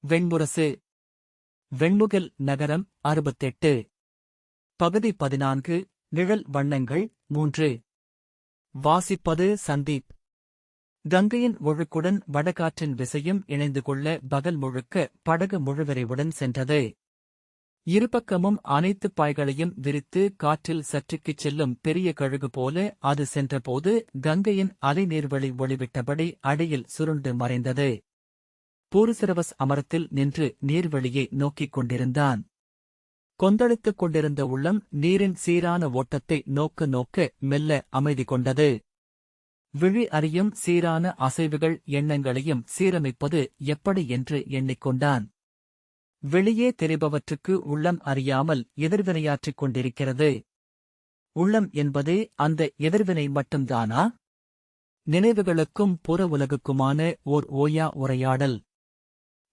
வெண்முரசு. வெண்முகில் நகரம் 68. பகுதி 14. நிழல் வண்ணங்கள் 3. வாசிப்பது சந்தீப். கங்கையின் ஒழுக்குடன் வடகாற்றின் விசையும் இணைந்து கொள்ள பகல் முழுக்க படகு முழுவிரைவுடன் சென்றது. இருபக்கமும் அனைத்து பாய்களையும் விரித்து காற்றில் சற்றுக்குச் செல்லும் பெரிய கழுகு போல அது சென்றபோது கங்கையின் அலைநீர்வழி ஒளிவிட்டபடி அடியில் சுருண்டு மறைந்தது. பூரிசிரவஸ் அமரத்தில் நின்று நீர்வழியை நோக்கிக் கொண்டிருந்தான். கொந்தளித்துக் கொண்டிருந்த உள்ளம் நீரின் சீரான ஓட்டத்தை நோக்க நோக்க மெல்ல அமைதி கொண்டது. விழி அறியும் சீரான அசைவுகள் எண்ணங்களையும் சீரமைப்பது எப்படி என்று எண்ணிக்கொண்டான். வெளியே தெரிபவற்றுக்கு உள்ளம் அறியாமல் எதிர்வினையாற்றிக் கொண்டிருக்கிறது. உள்ளம் என்பதே அந்த எதிர்வினை மட்டும்தானா? நினைவுகளுக்கும் புற உலகுக்குமான ஓர் ஓயா உரையாடல்.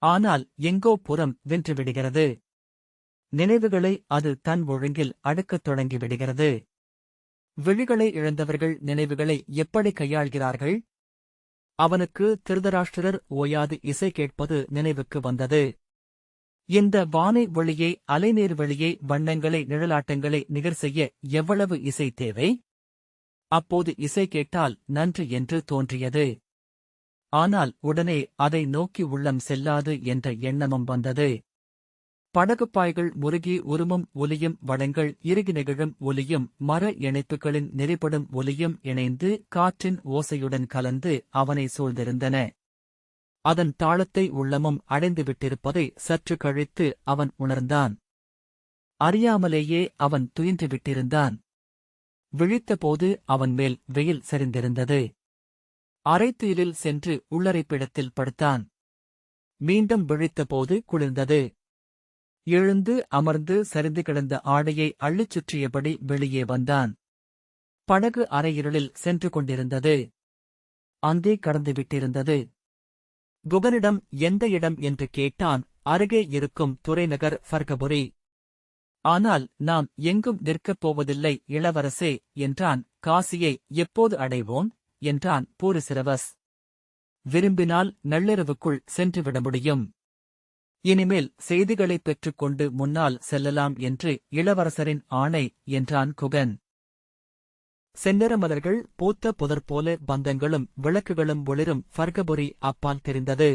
ஆனால் எங்கோ புறம் வென்றுவிடுகிறது. நினைவுகளை அது தன் ஒழுங்கில் அடுக்கத் தொடங்கிவிடுகிறது. விழிகளை இழந்தவர்கள் நினைவுகளை எப்படி கையாள்கிறார்கள்? அவனுக்கு திருதராஷ்டிரர் ஓயாது இசை கேட்பது நினைவுக்கு வந்தது. இந்த வானை ஒளியை, அலைநீர் வெளியை, வண்ணங்களை, நிழலாட்டங்களை நிகர் செய்ய எவ்வளவு இசை தேவை? அப்போது இசை கேட்டால் நன்று என்று தோன்றியது. ஆனால் உடனே அதை நோக்கி உள்ளம் செல்லாது என்ற எண்ணமும் வந்தது. படகுப்பாய்கள் முருகி உருமும் ஒலியும், வடங்கள் இறுகி நெகிழும் ஒலியும், மர இணைப்புகளின் நெறிப்படும் ஒலியும் இணைந்து காற்றின் ஓசையுடன் கலந்து அவனை சூழ்ந்திருந்தன. அதன் தாளத்தை உள்ளமும் அடைந்துவிட்டிருப்பதை சற்று கழித்து அவன் உணர்ந்தான். அறியாமலேயே அவன் துயின்றுவிட்டிருந்தான். விழித்தபோது அவன் மேல் வெயில் சரிந்திருந்தது. அரைத்துயிலில் சென்று உள்ளறைப்பிடத்தில் படுத்தான். மீண்டும் விழித்தபோது குளிர்ந்தது. எழுந்து அமர்ந்து சரிந்து கிடந்த ஆடையை அள்ளிச் சுற்றியபடி வெளியே வந்தான். படகு அரையிருளில் சென்று கொண்டிருந்தது. அந்தே கடந்துவிட்டிருந்தது. குகனிடம் எந்த இடம் என்று கேட்டான். அருகே இருக்கும் துறைநகர் ஃபர்கபுரி. ஆனால் நாம் எங்கும் நிற்கப் போவதில்லை இளவரசே என்றான். காசியை எப்போது அடைவோம் என்றான் பூரிசிரவஸ். விரும்பினால் நள்ளிரவுக்குள் சென்றுவிட முடியும். இனிமேல் செய்திகளைப் பெற்றுக்கொண்டு முன்னால் செல்லலாம் என்று இளவரசரின் ஆணை என்றான் குகன். செந்நிறமலர்கள் பூத்த புதர்போல பந்தங்களும் விளக்குகளும் ஒளிரும் ஃபர்கபுரி அப்பால் தெரிந்தது.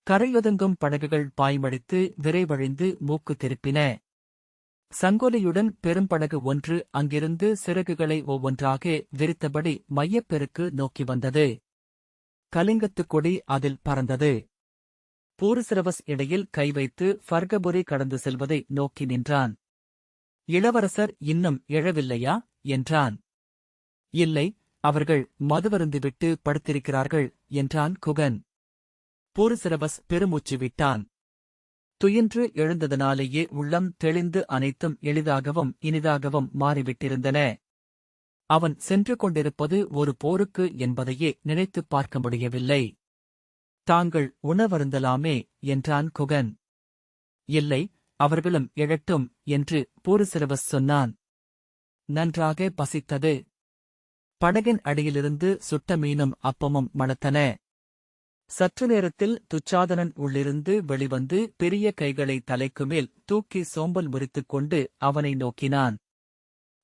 கரையொதுங்கும் படகுகள் பாய்மடித்து விரைவழிந்து மூக்கு திருப்பின. சங்கொலியுடன் பெரும்படகு ஒன்று அங்கிருந்து சிறகுகளை ஒவ்வொன்றாக விரித்தபடி மையப்பெருக்கு நோக்கி வந்தது. கலிங்கத்துக் கொடி அதில் பறந்தது. பூரிசிரவஸ் இடையில் கை வைத்து ஃபர்கபுரி கடந்து செல்வதை நோக்கி நின்றான். இளவரசர் இன்னும் எழவில்லையா என்றான். இல்லை, அவர்கள் மதுவருந்துவிட்டு படுத்திருக்கிறார்கள் என்றான் குகன். பூரிசிரவஸ் பெருமூச்சு விட்டான். துயின்று எழுந்ததனாலேயே உள்ளம் தெளிந்து அனைத்தும் எளிதாகவும் இனிதாகவும் மாறிவிட்டிருந்தன. அவன் சென்று கொண்டிருப்பது ஒரு போருக்கு என்பதையே நினைத்துப் பார்க்க முடியவில்லை. தாங்கள் உணவருந்தலாமே என்றான் குகன். இல்லை, அவர்களும் எழட்டும் என்று பூரிசிரவஸ் சொன்னான். நன்றாக பசித்தது. படகின் அடியிலிருந்து சுட்ட மீனும் அப்பமும் மணத்தன. சற்று நேரத்தில் துச்சாதனன் உள்ளிருந்து வெளிவந்து பெரிய கைகளை தலைக்குமேல் தூக்கி சோம்பல் முறித்துக் கொண்டு அவனை நோக்கினான்.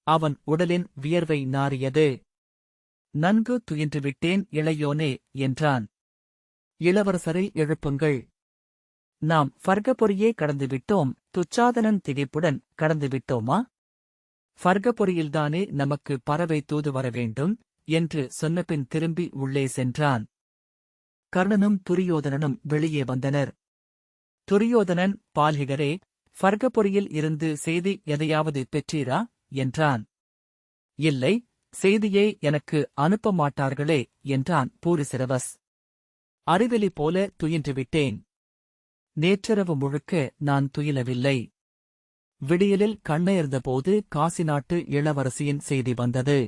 அவன் உடலின் வியர்வை நாறியது. நன்கு துயின்றுவிட்டேன் இளையோனே என்றான். இளவரசரை எழுப்புங்கள். நாம் ஃபர்கபுரியே கடந்துவிட்டோம். துச்சாதனன் திகைப்புடன் கடந்துவிட்டோமா? ஃபர்கபுரியில்தானே நமக்கு பறவை தூது வர வேண்டும் என்று சொன்னபின் திரும்பி உள்ளே சென்றான். கர்ணனும் துரியோதனனும் வெளியே வந்தனர். துரியோதனன், பால்ஹிகரே, ஃபர்கபுரியில் இருந்து செய்தி எதையாவது பெற்றீரா என்றான். இல்லை, செய்தியை எனக்கு அனுப்ப மாட்டார்களே என்றான் பூரிசிரவஸ். அறிவெளி போல துயின்றுவிட்டேன். நேற்றிரவு முழுக்க நான் துயிலவில்லை. விடியலில் கண்ணயர்ந்தபோது காசி நாட்டு இளவரசியின் செய்தி வந்தது.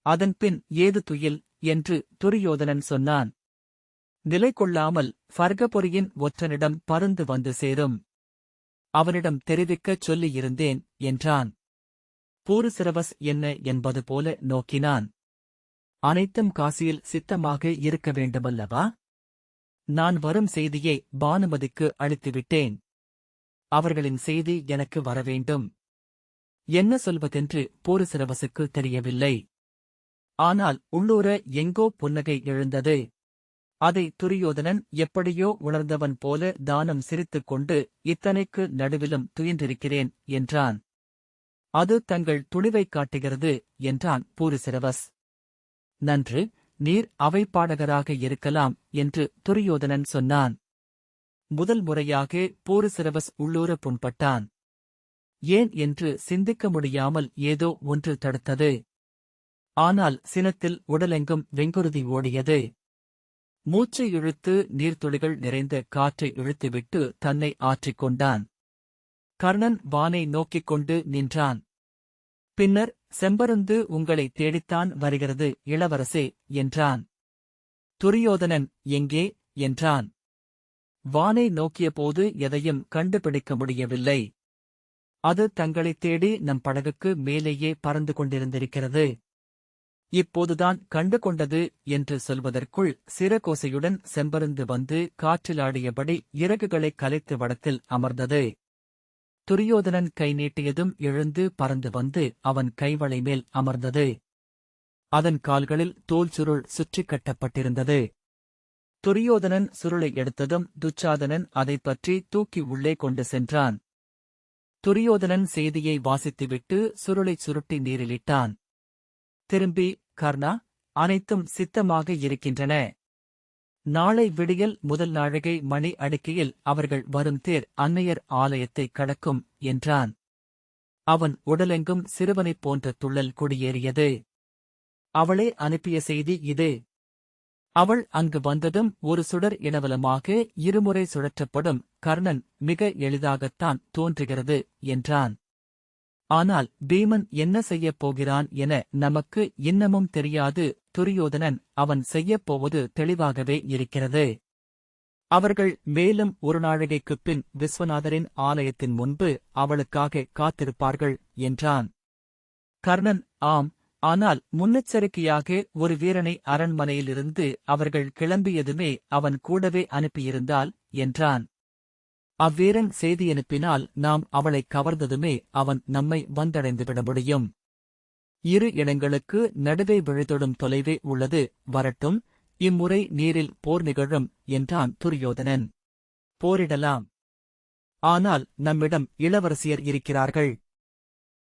அதன்பின் ஏது துயில் என்று துரியோதனன் சொன்னான். நிலை கொள்ளாமல் ஃபர்கபுரியின் ஒற்றனிடம் பருந்து வந்து சேரும். அவனிடம் தெரிவிக்கச் சொல்லியிருந்தேன் என்றான். பூரிசிரவஸ் என்ன என்பது போல நோக்கினான். அனைத்தும் காசியில் சித்தமாக இருக்க வேண்டுமல்லவா? நான் வரும் செய்தியை பானுமதிக்கு அளித்துவிட்டேன். அவர்களின் செய்தி எனக்கு வரவேண்டும். என்ன சொல்வதென்று போரிசிரவசுக்கு தெரியவில்லை. ஆனால் உள்ளூர எங்கோ புன்னகை எழுந்தது. அதை துரியோதனன் எப்படியோ உணர்ந்தவன் போல தானம் சிரித்துக் கொண்டு, இத்தனைக்கு நடுவிலும் துயின்றிருக்கிறேன் என்றான். அது தங்கள் துணிவைக் காட்டுகிறது என்றான் பூரிசிரவஸ். நன்று, நீர் அவைப்பாடகராக இருக்கலாம் என்று துரியோதனன் சொன்னான். முதல் முறையாக பூரிசிரவஸ் உள்ளூர புண்பட்டான். ஏன் என்று சிந்திக்க முடியாமல் ஏதோ ஒன்று தடுத்தது. ஆனால் சினத்தில் உடலெங்கும் வெங்குருதி ஓடியது. மூச்சை இழுத்து நீர்த்துளிகள் நிறைந்த காற்றை இழுத்துவிட்டு தன்னை ஆற்றிக்கொண்டான். கர்ணன் வானை நோக்கிக் கொண்டு நின்றான். பின்னர், செம்பருந்து உங்களை தேடித்தான் வருகிறது இளவரசே என்றான். துரியோதனன் எங்கே என்றான். வானை நோக்கியபோது எதையும் கண்டுபிடிக்க முடியவில்லை. அது தங்களைத் தேடி நம் படகுக்கு மேலேயே பறந்து கொண்டிருந்திருக்கிறது. இப்போதுதான் கண்டு கொண்டது என்று சொல்வதற்குள் சிறகோசையுடன் செம்பருந்து வந்து காற்றிலாடியபடி இறகுகளைக் கலைத்து வடத்தில் அமர்ந்தது. துரியோதனன் கை நீட்டியதும் எழுந்து பறந்து வந்து அவன் கைவளை மேல் அமர்ந்தது. அதன் கால்களில் தோல் சுருள் சுற்றிக் கட்டப்பட்டிருந்தது. துரியோதனன் சுருளை எடுத்ததும் துச்சாதனன் அதைப் பற்றி தூக்கி உள்ளே கொண்டு சென்றான். துரியோதனன் செய்தியை வாசித்துவிட்டு சுருளைச் சுருட்டி நீரிலிட்டான். திரும்பி, கர்ணா, அனைத்தும் சித்தமாக இருக்கின்றன. நாளை விடியல் முதல் நாழிகை மணி அடிக்கையில் அவர்கள் வரும் தேர் அன்னையர் ஆலயத்தைக் கடக்கும் என்றான். அவன் உடலெங்கும் சிறுவனைப் போன்ற துள்ளல் குடியேறியது. அவளே அனுப்பிய செய்தி இது. அவள் அங்கு வந்ததும் ஒரு சுடர் இனவலமாக இருமுறை சுழற்றப்படும் கர்ணன் மிக எளிதாகத்தான் தோன்றுகிறது என்றான். ஆனால் பீமன் என்ன செய்யப் போகிறான் என நமக்கு இன்னமும் தெரியாது துரியோதனன். அவன் செய்யப்போவது தெளிவாகவே இருக்கிறது. அவர்கள் மேலும் ஒரு நாழிகைக்குப் பின் விஸ்வநாதரின் ஆலயத்தின் முன்பு அவளுக்காக காத்திருப்பார்கள் என்றான். கர்ணன், ஆம், ஆனால் முன்னெச்சரிக்கையாக ஒரு வீரனை அரண்மனையிலிருந்து அவர்கள் கிளம்பியதுமே அவன் கூடவே அனுப்பியிருந்தால் என்றான். அவ்வீரன் செய்தியனுப்பினால் நாம் அவளைக் கவர்ந்ததுமே அவன் நம்மை வந்தடைந்துவிட முடியும். இரு இடங்களுக்கு நடுவே விழுதொடும் தொலைவே உள்ளது. வரட்டும், இம்முறை நீரில் போர் நிகழும் என்றான் துரியோதனன். போரிடலாம். ஆனால் நம்மிடம் இளவரசியர் இருக்கிறார்கள்.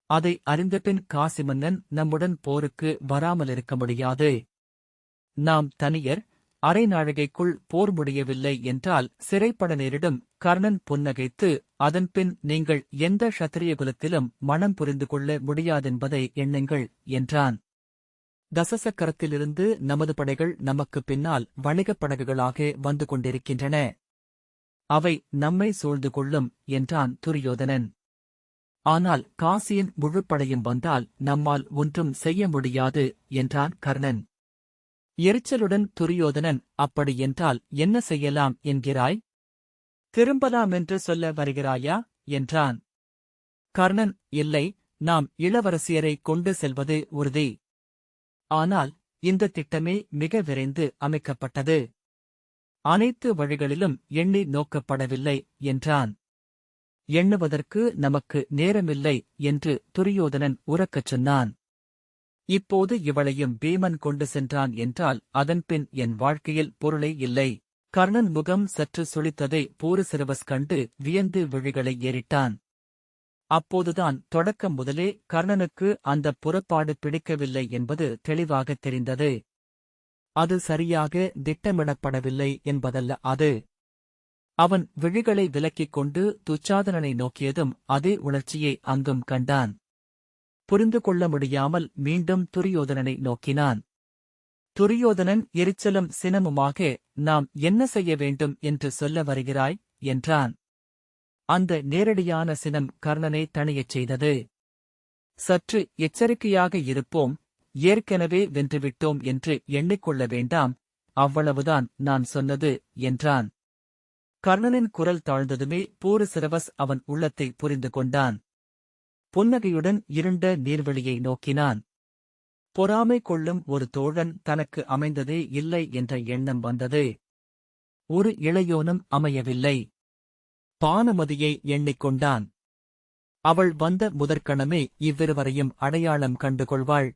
அதை அறிந்தபின் காசி மன்னன் நம்முடன் போருக்கு வராமலிருக்க முடியாது. நாம் தனியர். அரை நாழிகைக்குள் போர் முடியவில்லை என்றால் சிறைப்பட நேரிடும். கர்ணன் புன்னகைத்து, அதன்பின் நீங்கள் எந்த க்ஷத்திரிய குலத்திலும் மனம் புரிந்து கொள்ள முடியாதென்பதை எண்ணுங்கள் என்றான். தசசக்கரத்திலிருந்து நமது படைகள் நமக்குப் பின்னால் வணிகப் படகுகளாக வந்து கொண்டிருக்கின்றன. அவை நம்மை சூழ்ந்து கொள்ளும் என்றான் துரியோதனன். ஆனால் காசியின் முழுப்படையும் வந்தால் நம்மால் ஒன்றும் செய்ய முடியாது என்றான் கர்ணன். எரிச்சலுடன் துரியோதனன், அப்படியென்றால் என்ன செய்யலாம் என்கிறாய்? திரும்பலாமென்று சொல்ல வருகிறாயா என்றான். கர்ணன், இல்லை, நாம் இளவரசியரை கொண்டு செல்வது உறுதி. ஆனால் இந்த திட்டமே மிக விரைந்து அமைக்கப்பட்டது. அனைத்து வழிகளிலும் எண்ணி நோக்கப்படவில்லை என்றான். எண்ணுவதற்கு நமக்கு நேரமில்லை என்று துரியோதனன் உரக்கச் சொன்னான். இப்போது இவளையும் பீமன் கொண்டு சென்றான் என்றால் அதன்பின் என் வாழ்க்கையில் பொருளே இல்லை. கர்ணன் முகம் சற்று சுளித்ததை பூரிசிரவஸ் கண்டு வியந்து விழிகளை ஏறிட்டான். அப்போதுதான் தொடக்கம் முதலே கர்ணனுக்கு அந்த புறப்பாடு பிடிக்கவில்லை என்பது தெளிவாகத் தெரிந்தது. அது சரியாக திட்டமிடப்படவில்லை என்பதல்ல அது. அவன் விழிகளை விலக்கிக் கொண்டு துச்சாதனனை நோக்கியதும் அதே உணர்ச்சியை அங்கும் கண்டான். புரிந்து கொள்ள முடியாமல் மீண்டும் துரியோதனனை நோக்கினான். துரியோதனன் எரிச்சலும் சினமுமாக, நாம் என்ன செய்ய வேண்டும் என்று சொல்ல வருகிறாய் என்றான். அந்த நேரடியான சினம் கர்ணனை தணியச் செய்தது. சற்று எச்சரிக்கையாக இருப்போம். ஏற்கனவே வென்றுவிட்டோம் என்று எண்ணிக்கொள்ள வேண்டாம். அவ்வளவுதான் நான் சொன்னது என்றான். கர்ணனின் குரல் தாழ்ந்ததுமே பூரிசிரவஸ் அவன் உள்ளத்தை புரிந்து கொண்டான். புன்னகையுடன் இருண்ட நீர்வெளியை நோக்கினான். பொறாமை கொள்ளும் ஒரு தோழன் தனக்கு அமைந்ததே இல்லை என்ற எண்ணம் வந்தது. ஒரு இளையோனும் அமையவில்லை. பானுமதியை எண்ணிக்கொண்டான். அவள் வந்த முதற்கணமே இவ்விருவரையும் அடையாளம் கண்டுகொள்வாள்.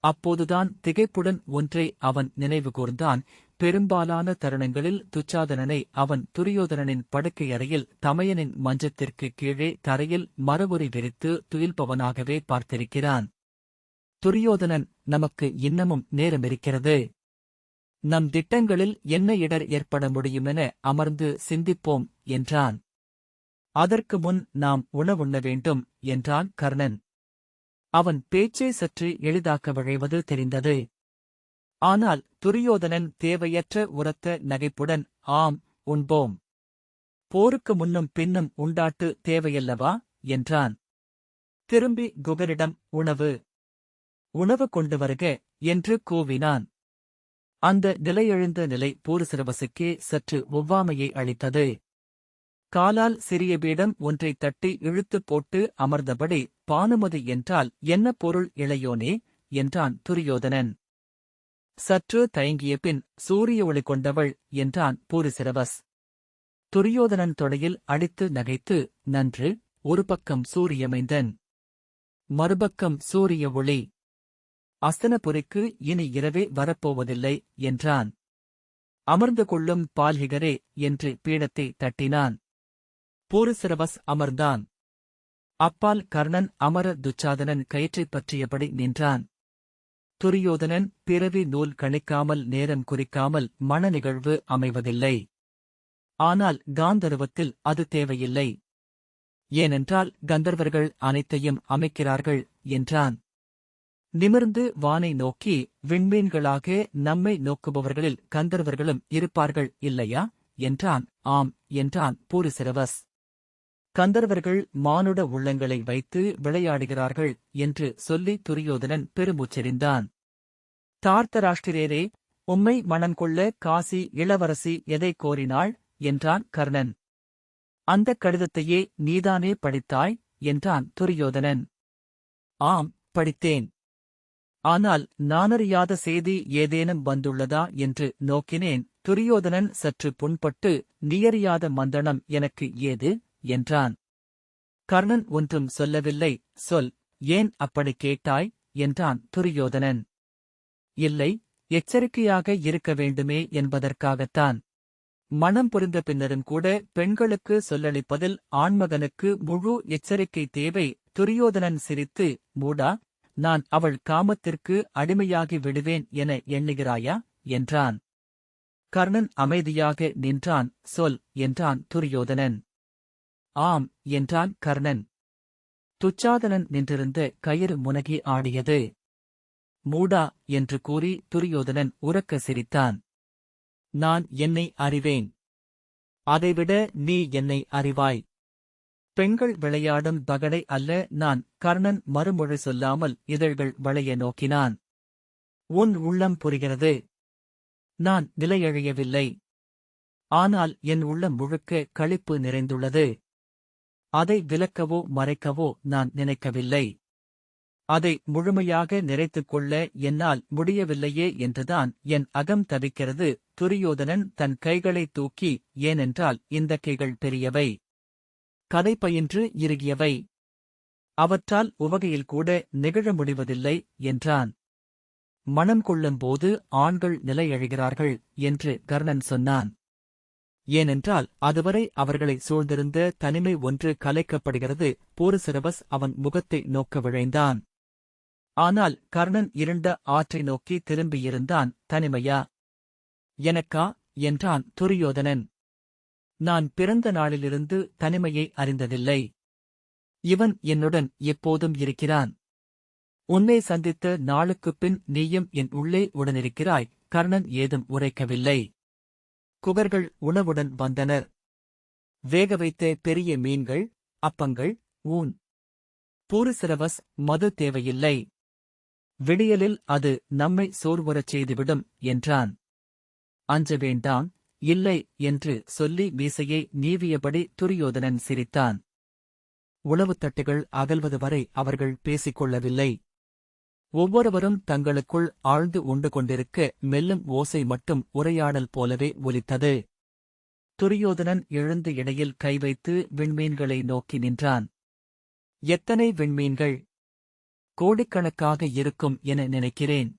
அப்போதுதான் திகைப்புடன் ஒன்றை அவன் நினைவு கூர்ந்தான். பெரும்பாலான தருணங்களில் துச்சாதனனை அவன் துரியோதனனின் படுக்கையறையில் தமையனின் மஞ்சத்திற்கு கீழே தரையில் மரவுரி விரித்து துயில்பவனாகவே பார்த்திருக்கிறான். துரியோதனன், நமக்கு இன்னமும் நேரமிருக்கிறது. நம் திட்டங்களில் என்ன இடர் ஏற்பட முடியுமென அமர்ந்து சிந்திப்போம் என்றான். அதற்கு முன் நாம் உணவுண்ண வேண்டும் என்றான் கர்ணன். அவன் பேச்சை சற்று எளிதாக்க விழைவது தெரிந்தது. ஆனால் துரியோதனன் தேவையற்ற உரத்த நகைப்புடன், ஆம், உண்போம். போருக்கு முன்னும் பின்னும் உண்டாட்டு தேவையல்லவா என்றான். திரும்பி குகரிடம் உணவு கொண்டு வருக என்று கூவினான். அந்த நிலையெழுந்த நிலை பூரிசிரவசுக்கே சற்று ஒவ்வாமையை அளித்தது. காலால் சிறிய பீடம் ஒன்றை தட்டி இழுத்துப் போட்டு அமர்ந்தபடி, பானுமதி என்றால் என்ன பொருள் இளையோனே என்றான் துரியோதனன். சற்று தயங்கிய பின், சூரிய ஒளி கொண்டவள் என்றான் பூரிசிரவஸ். துரியோதனன் தொடையில் அடித்து நகைத்து, நன்று, ஒரு பக்கம் சூரியமைந்தன், மறுபக்கம் சூரிய ஒளி. அஸ்தனபுரிக்கு இனி இரவே வரப்போவதில்லை என்றான். அமர்ந்து கொள்ளும் பால்ஹிகரே என்று பீடத்தை தட்டினான். பூரிசிரவஸ் அமர்ந்தான். அப்பால் கர்ணன் அமர துச்சாதனன் கயிற்றைப் பற்றியபடி நின்றான். துரியோதனன் பிறவி நூல் கணிக்காமல் நேரம் குறிக்காமல் மண நிகழ்வு அமைவதில்லை. ஆனால் காந்தர்வத்தில் அது தேவையில்லை. ஏனென்றால் கந்தர்வர்கள் அனைத்தையும் அமைக்கிறார்கள் என்றான். நிமிர்ந்து வானை நோக்கி, விண்மீன்களாக நம்மை நோக்குபவர்களில் கந்தர்வர்களும் இருப்பார்கள் இல்லையா என்றான். ஆம் என்றான் பூரிசிரவஸ். கந்தர்வர்கள் மானுட உள்ளங்களை வைத்து விளையாடுகிறார்கள் என்று சொல்லி துரியோதனன் பெருமூச்செறிந்தான். தார்த்தராஷ்டிரரே, உம்மை மணம் கொள்ள காசி இளவரசி எதை கோரினாள் என்றான் கர்ணன். அந்தக் கடிதத்தையே நீதானே படித்தாய் என்றான் துரியோதனன். ஆம், படித்தேன். ஆனால் நானறியாத செய்தி ஏதேனும் வந்துள்ளதா என்று நோக்கினேன். துரியோதனன் சற்று புண்பட்டு, நீயறியாத மந்தனம் எனக்கு ஏது என்றான். கர்ணன் ஒன்றும் சொல்லவில்லை. சொல், ஏன் அப்படிக் கேட்டாய் என்றான் துரியோதனன். இல்லை, எச்சரிக்கையாக இருக்க வேண்டுமே என்பதற்காகத்தான். மனம் புரிந்த பின்னரும் கூட பெண்களுக்கு சொல்லளிப்பதில் ஆண்மகனுக்கு முழு எச்சரிக்கை தேவை. துரியோதனன் சிரித்து, மூடா, நான் அவள் காமத்திற்கு அடிமையாகி விடுவேன் என எண்ணுகிறாயா என்றான். கர்ணன் அமைதியாக நின்றான். சொல் என்றான் துரியோதனன். ஆம் என்றான் கர்ணன். துச்சாதனன் நின்றிருந்த கயிறு முனகி ஆடியது. மூடா என்று கூறி துரியோதனன் உரக்க சிரித்தான். நான் என்னை அறிவேன். அதைவிட நீ என்னை அறிவாய். பெண்கள் விளையாடும் பகடை அல்ல நான். கர்ணன் மறுமொழி சொல்லாமல் இதழ்கள் வளைய நோக்கினான். உன் உள்ளம் புரிகிறது. நான் நிலையழியவில்லை. ஆனால் என் உள்ளம் முழுக்க களிப்பு நிறைந்துள்ளது. அதை விலக்கவோ மறைக்கவோ நான் நினைக்கவில்லை. அதை முழுமையாக நிறைத்துக் கொள்ள என்னால் முடியவில்லையே என்றுதான் என் அகம் தவிக்கிறது. துரியோதனன் தன் கைகளைத் தூக்கி, ஏனென்றால் இந்த கைகள் பெரியவை, கதை பயின்று இறுகியவை, அவற்றால் உவகையில் கூட நிகழ முடிவதில்லை என்றான். மனம் கொள்ளும்போது ஆண்கள் நிலையழுகிறார்கள் என்று கர்ணன் சொன்னான். ஏனென்றால் அதுவரை அவர்களை சூழ்ந்திருந்த தனிமை ஒன்று கலைக்கப்படுகிறது. பூரிசிரவஸ் அவன் முகத்தை நோக்க விழைந்தான். ஆனால் கர்ணன் இருண்ட ஆற்றை நோக்கி திரும்பியிருந்தான். தனிமையா எனக்கா என்றான் துரியோதனன். நான் பிறந்த நாளிலிருந்து தனிமையை அறிந்ததில்லை. இவன் என்னுடன் எப்போதும் இருக்கிறான். உன்னை சந்தித்த நாளுக்குப் பின் நீயும் என் உள்ளே உடனிருக்கிறாய். கர்ணன் ஏதும் உரைக்கவில்லை. குகர்கள் உணவுடன் வந்தனர். வேக வைத்த பெரிய மீன்கள், அப்பங்கள், ஊன். பூரிசிரவஸ், மது தேவையில்லை. விடியலில் அது நம்மை சோர்வுறச் செய்துவிடும் என்றான். அஞ்ச வேண்டாம், இல்லை என்று சொல்லி மீசையை நீவியபடி துரியோதனன் சிரித்தான். உணவுத்தட்டுகள் அகல்வது வரை அவர்கள் பேசிக் கொள்ளவில்லை. ஒவ்வொருவரும் தங்களுக்குள் ஆழ்ந்து உண்டு கொண்டிருக்க மெல்லும் ஓசை மட்டும் உரையாடல் போலவே ஒலித்தது. துரியோதனன் எழுந்து இடையில் கை வைத்து விண்மீன்களை நோக்கி நின்றான். எத்தனை விண்மீன்கள்! கோடிக்கணக்காக இருக்கும் என நினைக்கிறேன்.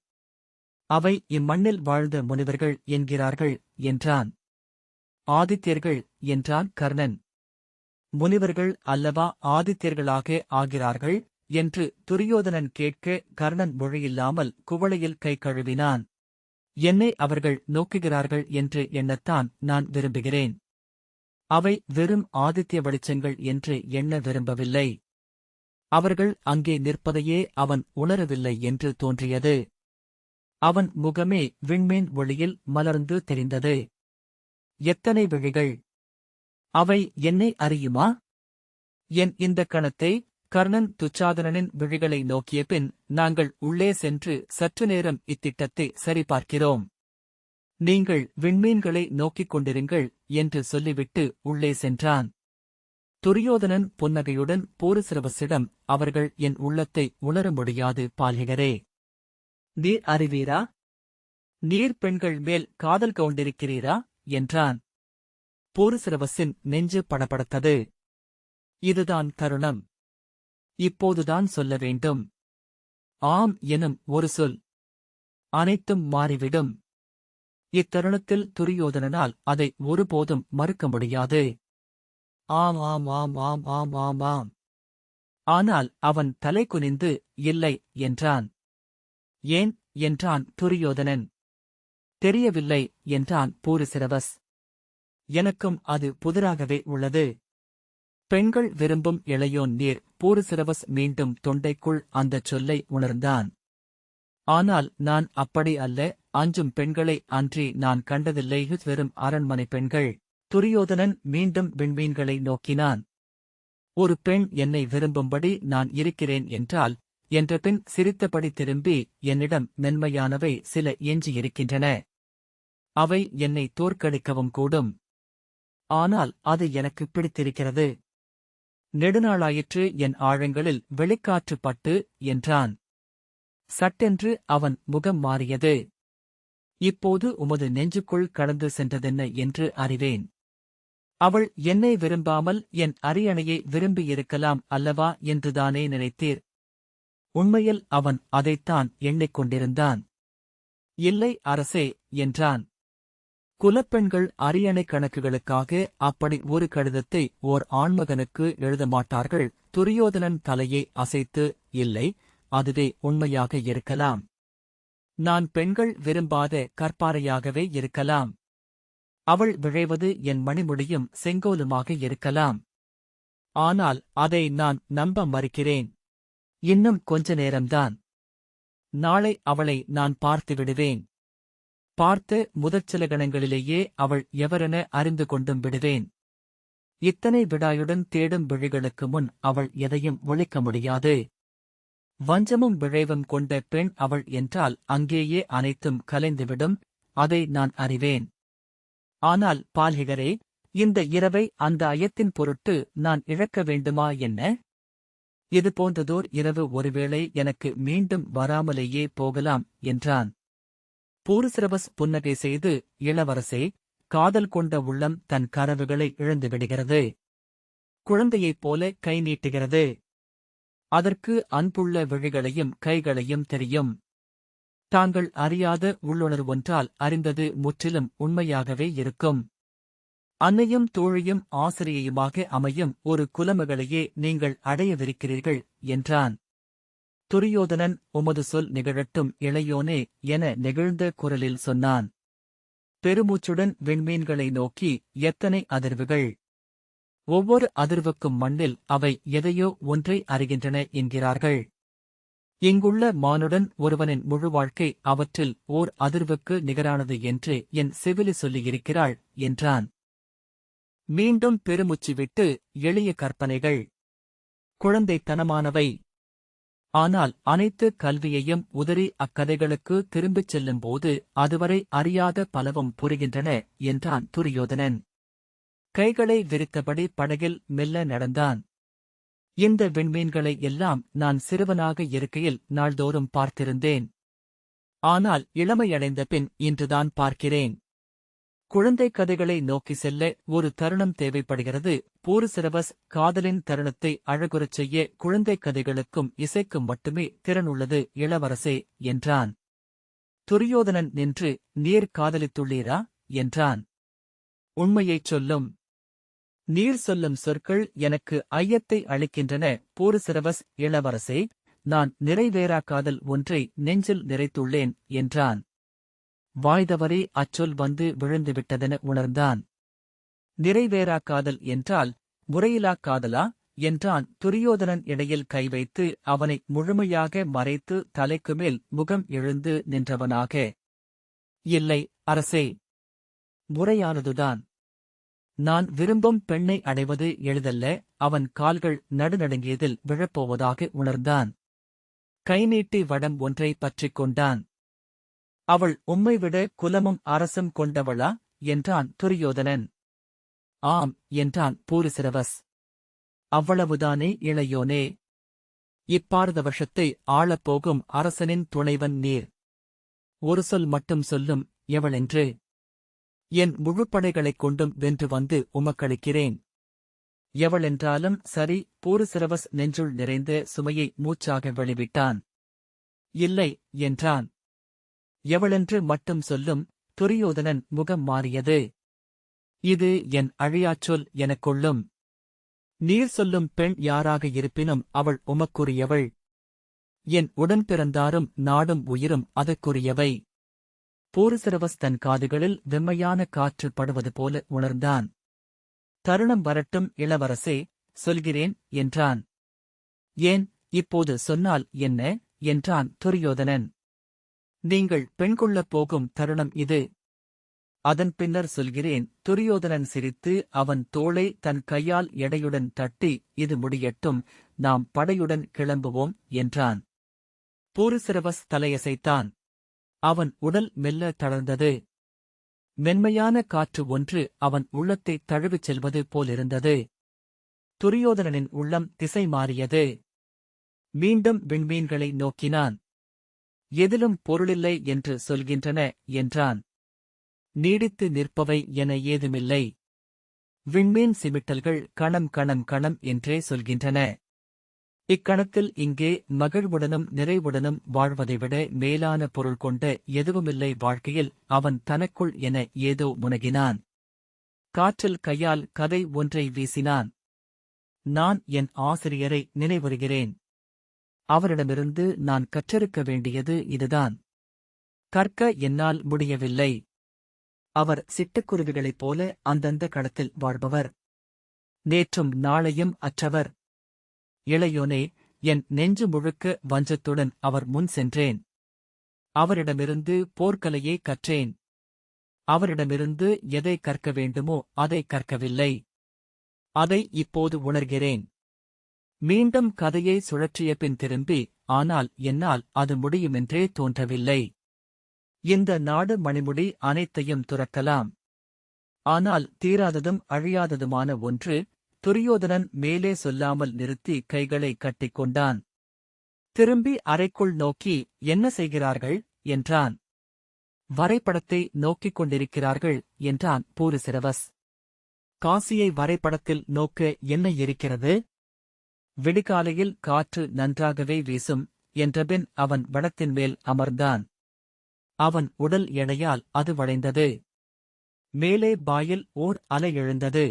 அவை இம்மண்ணில் வாழ்ந்த முனிவர்கள் என்கிறார்கள் என்றான். ஆதித்யர்கள் என்றான் கர்ணன். முனிவர்கள் அல்லவா ஆதித்யர்களாக ஆகிறார்கள் என்று துரியோதனன் கேட்க கர்ணன் மொழியில்லாமல் குவளையில் கை கழுவினான். என்னை அவர்கள் நோக்குகிறார்கள் என்று எண்ணத்தான் நான் விரும்புகிறேன். அவை வெறும் ஆதித்ய வெளிச்சங்கள் என்று எண்ண விரும்பவில்லை. அவர்கள் அங்கே நிற்பதையே அவன் உணரவில்லை என்று தோன்றியது. அவன் முகமே விண்மீன் ஒளியில் மலர்ந்து தெரிந்தது. எத்தனை விழிகள்! அவை என்னை அறியுமா? என் இந்த கணத்தை கர்ணன் துச்சாதனனின் விழிகளை நோக்கிய பின் நாங்கள் உள்ளே சென்று சற்று நேரம் இத்திட்டத்தை சரிபார்க்கிறோம். நீங்கள் விண்மீன்களை நோக்கிக் கொண்டிருங்கள் என்று சொல்லிவிட்டு உள்ளே சென்றான். துரியோதனன் புன்னகையுடன் போருசிரவசிடம் அவர்கள் என் உள்ளத்தை உணர முடியாது பால்யகரே. நீர் அறிவீரா? நீர் பெண்கள் மேல் காதல் கொண்டிருக்கிறீரா என்றான். போருசிரவசின் நெஞ்சு படபடத்தது. இதுதான் தருணம். இப்போதுதான் சொல்ல வேண்டும். ஆம் எனும் ஒரு சொல். அனைத்தும் மாறிவிடும். இத்தருணத்தில் துரியோதனனால் அதை ஒருபோதும் மறுக்க முடியாது. ஆம் ஆம் ஆம் ஆம் ஆம் ஆம் ஆம். ஆனால் அவன் தலை குனிந்து இல்லை என்றான். ஏன் என்றான் துரியோதனன். தெரியவில்லை என்றான் போருசிரவஸ். எனக்கும் அது புதிராகவே உள்ளது. பெண்கள் விரும்பும் இளையோன் நீர். போருசிரவஸ் மீண்டும் தொண்டைக்குள் அந்தச் சொல்லை உணர்ந்தான். ஆனால் நான் அப்படி அல்ல. அஞ்சும் பெண்களை அன்றி நான் கண்டதில்லை. வெறும் அரண்மனை பெண்கள். துரியோதனன் மீண்டும் விண்மீன்களை நோக்கினான். ஒரு பெண் என்னை விரும்பும்படி நான் இருக்கிறேன் என்றால் என்ற பின் சிரித்தபடி திரும்பி என்னிடம் மென்மையானவை சில எஞ்சியிருக்கின்றன. அவை என்னை தோற்கடிக்கவும் கூடும். ஆனால் அது எனக்கு பிடித்திருக்கிறது. நெடுநாளாயிற்று என் ஆழங்களில் வெளிக்காற்று பட்டு என்றான். சட்டென்று அவன் முகம் மாறியது. இப்போது உமது நெஞ்சுக்குள் கடந்து சென்றதென்ன என்று அறிவேன். அவள் என்னை விரும்பாமல் என் அரியணையை விரும்பியிருக்கலாம் அல்லவா என்றுதானே நினைத்தீர்? உண்மையில் அவன் அதைத்தான் எண்ணிக்கொண்டிருந்தான். இல்லை அரசே என்றான். குலப்பெண்கள் அரியணை கணக்குகளுக்காக அப்படி ஒரு கடிதத்தை ஓர் ஆண்மகனுக்கு எழுத மாட்டார்கள். துரியோதனன் தலையை அசைத்து இல்லை, அதுவே உண்மையாக இருக்கலாம். நான் பெண்கள் விரும்பாத கற்பாறையாகவே இருக்கலாம். அவள் விழைவது என் மணிமுடியும் செங்கோலுமாக இருக்கலாம். ஆனால் அதை நான் நம்ப மறுக்கிறேன். இன்னும் கொஞ்ச நேரம்தான். நாளை அவளை நான் பார்த்து விடுவேன். பார்த்து முதற்சில கணங்களிலேயே அவள் எவரென அறிந்து கொண்டும் விடுவேன். இத்தனை விடாயுடன் தேடும் விழிகளுக்கு முன் அவள் எதையும் ஒழிக்க முடியாது. வஞ்சமும் விழைவும் கொண்ட பெண் அவள் என்றால் அங்கேயே அனைத்தும் கலைந்துவிடும். அதை நான் அறிவேன். ஆனால் பால்கிகரே, இந்த இரவை அந்த ஐயத்தின் பொருட்டு நான் இழக்க வேண்டுமா என்ன? இது போன்றதோர் இரவு ஒருவேளை எனக்கு மீண்டும் வராமலேயே போகலாம் என்றான். போருசிரவஸ் புன்னகை செய்து, இளவரசே, காதல் கொண்ட உள்ளம் தன் கனவுகளை இழந்துவிடுகிறது. குழந்தையைப் போல கை நீட்டுகிறது. அதற்கு அன்புள்ள விழிகளையும் கைகளையும் தெரியும். தாங்கள் அறியாத உள்ளுணர்வொன்றால் அறிந்தது முற்றிலும் உண்மையாகவே இருக்கும். அன்னையும் தோழியும் ஆசிரியையுமாக அமையும் ஒரு குலமகளையே நீங்கள் அடையவிருக்கிறீர்கள் என்றான். துரியோதனன், உமது சொல் நிகழட்டும் இளையோனே என நெகிழ்ந்த குரலில் சொன்னான். பெருமூச்சுடன் விண்மீன்களை நோக்கி, எத்தனை அதிர்வுகள்! ஒவ்வொரு அதிர்வுக்கும் மண்ணில் அவை எதையோ ஒன்றை அறிகின்றன என்கிறார்கள். இங்குள்ள மானுடன் ஒருவனின் முழு வாழ்க்கை அவற்றில் ஓர் அதிர்வுக்கு நிகரானது என்று என் செவிலி சொல்லியிருக்கிறாள் என்றான். மீண்டும் பெருமுச்சு விட்டு, எளிய கற்பனைகள், குழந்தைத்தனமானவை. ஆனால் அனைத்து கல்வியையும் உதறி அக்கதைகளுக்கு திரும்பிச் செல்லும்போது அதுவரை அறியாத பலவும் புரிகின்றன என்றான் துரியோதனன். கைகளை விரித்தபடி படகில் மெல்ல நடந்தான். இந்த விண்மீன்களை எல்லாம் நான் சிறுவனாக இருக்கையில் நாள்தோறும் பார்த்திருந்தேன். ஆனால் இளமையடைந்த பின் இன்றுதான் பார்க்கிறேன். குழந்தை கதைகளை நோக்கி செல்ல ஒரு தருணம் தேவைப்படுகிறது. பூரிசிரவஸ் காதலின் தருணத்தை அழகுறச் செய்ய குழந்தை கதைகளுக்கும் இசைக்கும் மட்டுமே திறனுள்ளது இளவரசே என்றான். துரியோதனன் நின்று, நீர் காதலித்துள்ளீரா என்றான். உண்மையைச் சொல்லும். நீர் சொல்லும் சொற்கள் எனக்கு ஐயத்தை அளிக்கின்றன. பூரிசிரவஸ், இளவரசே, நான் நிறைவேறா காதல் ஒன்றை நெஞ்சில் நிறைத்துள்ளேன் என்றான். வாய்தவறி அச்சொல் வந்து விழுந்துவிட்டதென உணர்ந்தான். நிறைவேறா காதல் என்றால் முறையிலாக் காதலா என்றான். துரியோதனன் இடையில் கை வைத்து அவனை முழுமையாக மறைத்து தலைக்குமேல் முகம் எழுந்து நின்றவனாக, இல்லை அரசே, முறையானதுதான். நான் விரும்பும் பெண்ணை அடைவது எளிதல்ல. அவன் கால்கள் நடுநடுங்கியதில் விழப்போவதாக உணர்ந்தான். கை நீட்டி வடம் ஒன்றை பற்றிக் கொண்டான். அவள் உம்மைவிட குலமும் அரசும் கொண்டவளா என்றான் துரியோதனன். ஆம் என்றான் பூரிசிரவஸ். அவ்வளவுதானே இளையோனே. இப்பாரத வருஷத்தை ஆளப்போகும் அரசனின் துணைவன் நீர். ஒரு சொல் மட்டும் சொல்லும், எவளென்று. என் முழுப்படைகளைக் கொண்டும் வென்று வந்து உமக்களிக்கிறேன். எவளென்றாலும் சரி. பூரிசிரவஸ் நெஞ்சுள் நிறைந்த சுமையை மூச்சாக வெளிவிட்டான். இல்லை என்றான். எவளென்று மட்டும் சொல்லும். துரியோதனன் முகம் மாறியது. இது என் அழியாச்சொல் எனக்கொள்ளும். நீர் சொல்லும் பெண் யாராக இருப்பினும் அவள் உமக்குரியவள். என் உடன்பிறந்தாரும் நாடும் உயிரும் அதற்குரியவை. பூரிசிரவஸ் தன் காதுகளில் வெம்மையான காற்று படுவது போல உணர்ந்தான். தருணம் வரட்டும் இளவரசே, சொல்கிறேன் என்றான். ஏன், இப்போது சொன்னால் என்ன என்றான் துரியோதனன். நீங்கள் பெண் கொள்ளப் போகும் தருணம் இது. அதன் பின்னர் சொல்கிறேன். துரியோதனன் சிரித்து அவன் தோளை தன் கையால் எடையுடன் தட்டி, இது முடியட்டும், நாம் படையுடன் கிளம்புவோம் என்றான். பூரிசிரவஸ் தலையசைத்தான். அவன் உடல் மெல்ல தளர்ந்தது. மென்மையான காற்று ஒன்று அவன் உள்ளத்தை தழுவிச் செல்வது போலிருந்தது. துரியோதனனின் உள்ளம் திசை மாறியது. மீண்டும் விண்மீன்களை நோக்கினான். எதிலும் பொருளில்லை என்று சொல்கின்றன என்றான். நீடித்து நிற்பவை என ஏதுமில்லை. விண்மீன் சிமிட்டல்கள் கணம் கணம் கணம் என்றே சொல்கின்றன. இக்கணத்தில் இங்கே மகிழ்வுடனும் நிறைவுடனும் வாழ்வதைவிட மேலான பொருள் கொண்ட எதுவுமில்லை வாழ்க்கையில். அவன் தனக்குள் என ஏதோ முனகினான். காற்றில் கையால் கதை ஒன்றை வீசினான். நான் என் ஆசிரியரை நினைவுறுகிறேன். அவரிடமிருந்து நான் கற்றிருக்க வேண்டியது இதுதான். கற்க என்னால் முடியவில்லை. அவர் சிட்டுக்குருவிகளைப் போல அந்தந்த களத்தில் வாழ்பவர். நேற்றும் நாளையும் அற்றவர். இளையோனே, என் நெஞ்சு முழுக்க வஞ்சத்துடன் அவர் முன் சென்றேன். அவரிடமிருந்து போர்க்கலையே கற்றேன். அவரிடமிருந்து எதை கற்க வேண்டுமோ அதை கற்கவில்லை. அதை இப்போது உணர்கிறேன். மீண்டும் கதையை சுழற்றிய பின் திரும்பி, ஆனால் என்னால் அது முடியுமென்றே தோன்றவில்லை. இந்த நாடு மணிமுடி அனைத்தையும் துறக்கலாம். ஆனால் தீராததும் அழியாததுமான ஒன்று. துரியோதனன் மேலே சொல்லாமல் நிறுத்தி கைகளை கட்டிக்கொண்டான். திரும்பி அறைக்குள் நோக்கி, என்ன செய்கிறார்கள் என்றான். வரைபடத்தை நோக்கிக் கொண்டிருக்கிறார்கள் என்றான் பூரிசிரவஸ். காசியை வரைபடத்தில் நோக்க என்ன இருக்கிறது? விடிகாலையில் காற்று நன்றாகவே வீசும் என்றபின் அவன் வடத்தின் மேல் அமர்ந்தான். அவன் உடல் எடையால் அது வளைந்தது. மேலே பாயில் ஓர் அலை எழுந்தது.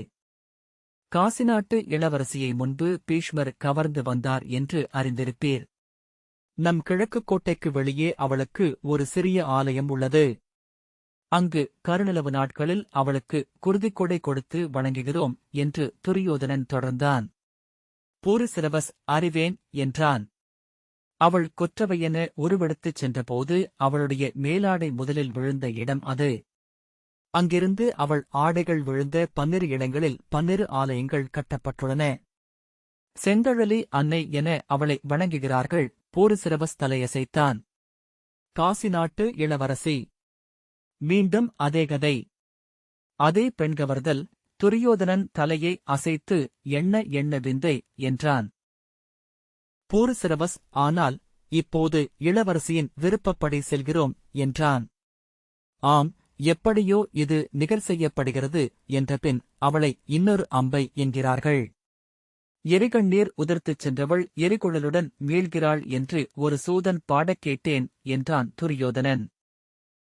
காசிநாட்டு இளவரசியை முன்பு பீஷ்மர் கவர்ந்து வந்தார் என்று அறிந்திருப்பீர். நம் கிழக்குக் கோட்டைக்கு வெளியே அவளுக்கு ஒரு சிறிய ஆலயம் உள்ளது. அங்கு கருநிலவு நாட்களில் அவளுக்கு குருதிக்கொடை கொடுத்து வணங்குகிறோம் என்று துரியோதனன் தொடர்ந்தான். பூரிசிரவஸ் அறிவேன் என்றான். அவள் கொற்றவையென உருவெடுத்துச் சென்றபோது அவளுடைய மேலாடை முதலில் விழுந்த இடம் அது. அங்கிருந்து அவள் ஆடைகள் விழுந்த 12 இடங்களில் 12 ஆலயங்கள் கட்டப்பட்டுள்ளன. செந்தழலி அன்னை என அவளை வணங்குகிறார்கள். பூரிசிரவஸ் தலையசைத்தான். காசி நாட்டு இளவரசி. மீண்டும் அதே கதை. அதே பெண்கவர்தல். துரியோதனன் தலையை அசைத்து எண்ண விந்தை என்றான். பூரிசிரவஸ் ஆனால் இப்போது இளவரசியின் விருப்பப்படி செல்கிறோம் என்றான். ஆம், எப்படியோ இது நிகர் செய்யப்படுகிறது என்றபின் அவளை இன்னொரு அம்பை என்கிறார்கள். எரிகண்ணீர் உதிர்த்துச் சென்றவள் எரிகுழலுடன் மீள்கிறாள் என்று ஒரு சூதன் பாடக் கேட்டேன் என்றான் துரியோதனன்.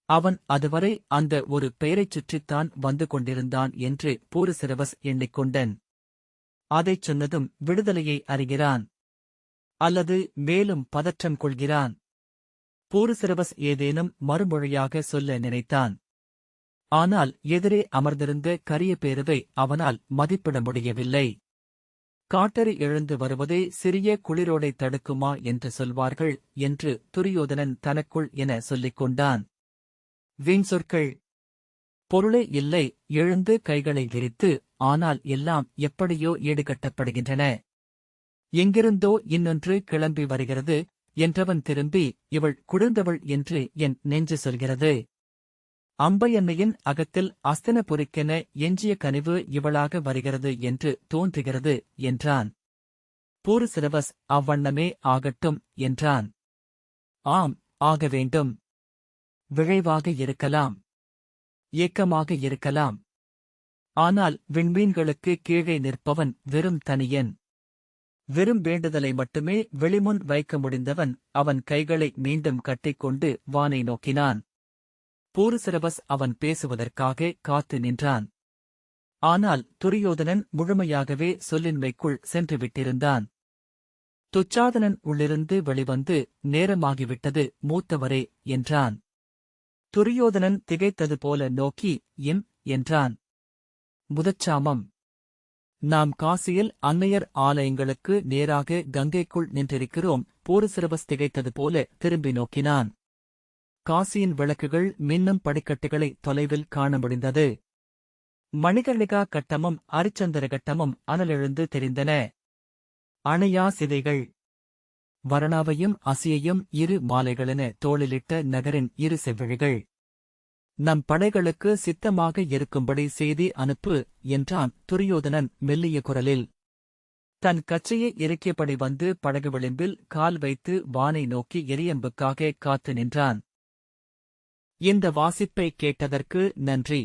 அவன் அதுவரை அந்த ஒரு பெயரைச் சுற்றித்தான் வந்து கொண்டிருந்தான் என்று பூரிசிரவஸ் எண்ணிக்கொண்டன். அதைச் சொன்னதும் விடுதலையை அறிகிறான். அல்லது மேலும் பதற்றம் கொள்கிறான். பூரிசிரவஸ் ஏதேனும் மறுமொழியாக சொல்ல நினைத்தான். ஆனால் எதிரே அமர்ந்திருந்த கரிய பேருவை அவனால் மதிப்பிட முடியவில்லை. காட்டறி எழுந்து வருவதே சிறிய குளிரோடை தடுக்குமா என்று சொல்வார்கள் என்று துரியோதனன் தனக்குள் என சொல்லிக் கொண்டான். வீண் சொற்கள். பொருளே இல்லை. எழுந்து கைகளை விரித்து, ஆனால் எல்லாம் எப்படியோ ஈடுகட்டப்படுகின்றன. எங்கிருந்தோ இன்னொன்று கிளம்பி வருகிறது என்றவன் திரும்பி, இவள் குளிர்ந்தவள் என்று என் நெஞ்சு சொல்கிறது. அம்பையன்னையின் அகத்தில் அஸ்தினபுரிக்கென எஞ்சிய கனிவு இவளாக வருகிறது என்று தோன்றுகிறது என்றான். பூரிசிரவஸ் அவ்வண்ணமே ஆகட்டும் என்றான். ஆம், ஆக வேண்டும். விழைவாக இருக்கலாம், ஏக்கமாக இருக்கலாம். ஆனால் விண்மீன்களுக்கு கீழே நிற்பவன் வெறும் தனியன். வெறும் வேண்டுதலை மட்டுமே வெளிமுன் வைக்க முடிந்தவன் அவன் கைகளை மீண்டும் கட்டிக்கொண்டு வானை நோக்கினான். பூரிசிரவஸ் அவன் பேசுவதற்காக காத்து நின்றான். ஆனால் துரியோதனன் முழுமையாகவே சொல்லின்மைக்குள் சென்றுவிட்டிருந்தான். துச்சாதனன் உள்ளிருந்து வெளிவந்து, நேரமாகிவிட்டது மூத்தவரே என்றான். துரியோதனன் திகைத்தது போல நோக்கி, என்றான். முதச்சாமம். நாம் காசியில் அன்னையர் ஆலயங்களுக்கு நேராக கங்கைக்குள் நின்றிருக்கிறோம். பூரிசிரவஸ் திகைத்தது போல திரும்பி நோக்கினான். காசியின் விளக்குகள் மின்னும் படிக்கட்டுகளை தொலைவில் காண முடிந்தது. மணிகர்ணிகா கட்டமும் அரிச்சந்திர கட்டமும் அனலெழுந்து தெரிந்தன. அணையா சிதைகள். வரணாவையும் அசியையும் இரு மாலைகளென தோளிலிட்ட நகரின் இரு செவ்விழிகள். நம் படைகளுக்கு சித்தமாக இருக்கும்படி செய்தி அனுப்பு என்றான் துரியோதனன் மெல்லிய குரலில். தன் கச்சையை இறக்கியபடி வந்து படகு விளிம்பில் கால் வைத்து வானை நோக்கி எரியம்புக்காக காத்து நின்றான். இந்த வாசிப்பை கேட்டதற்கு நன்றி.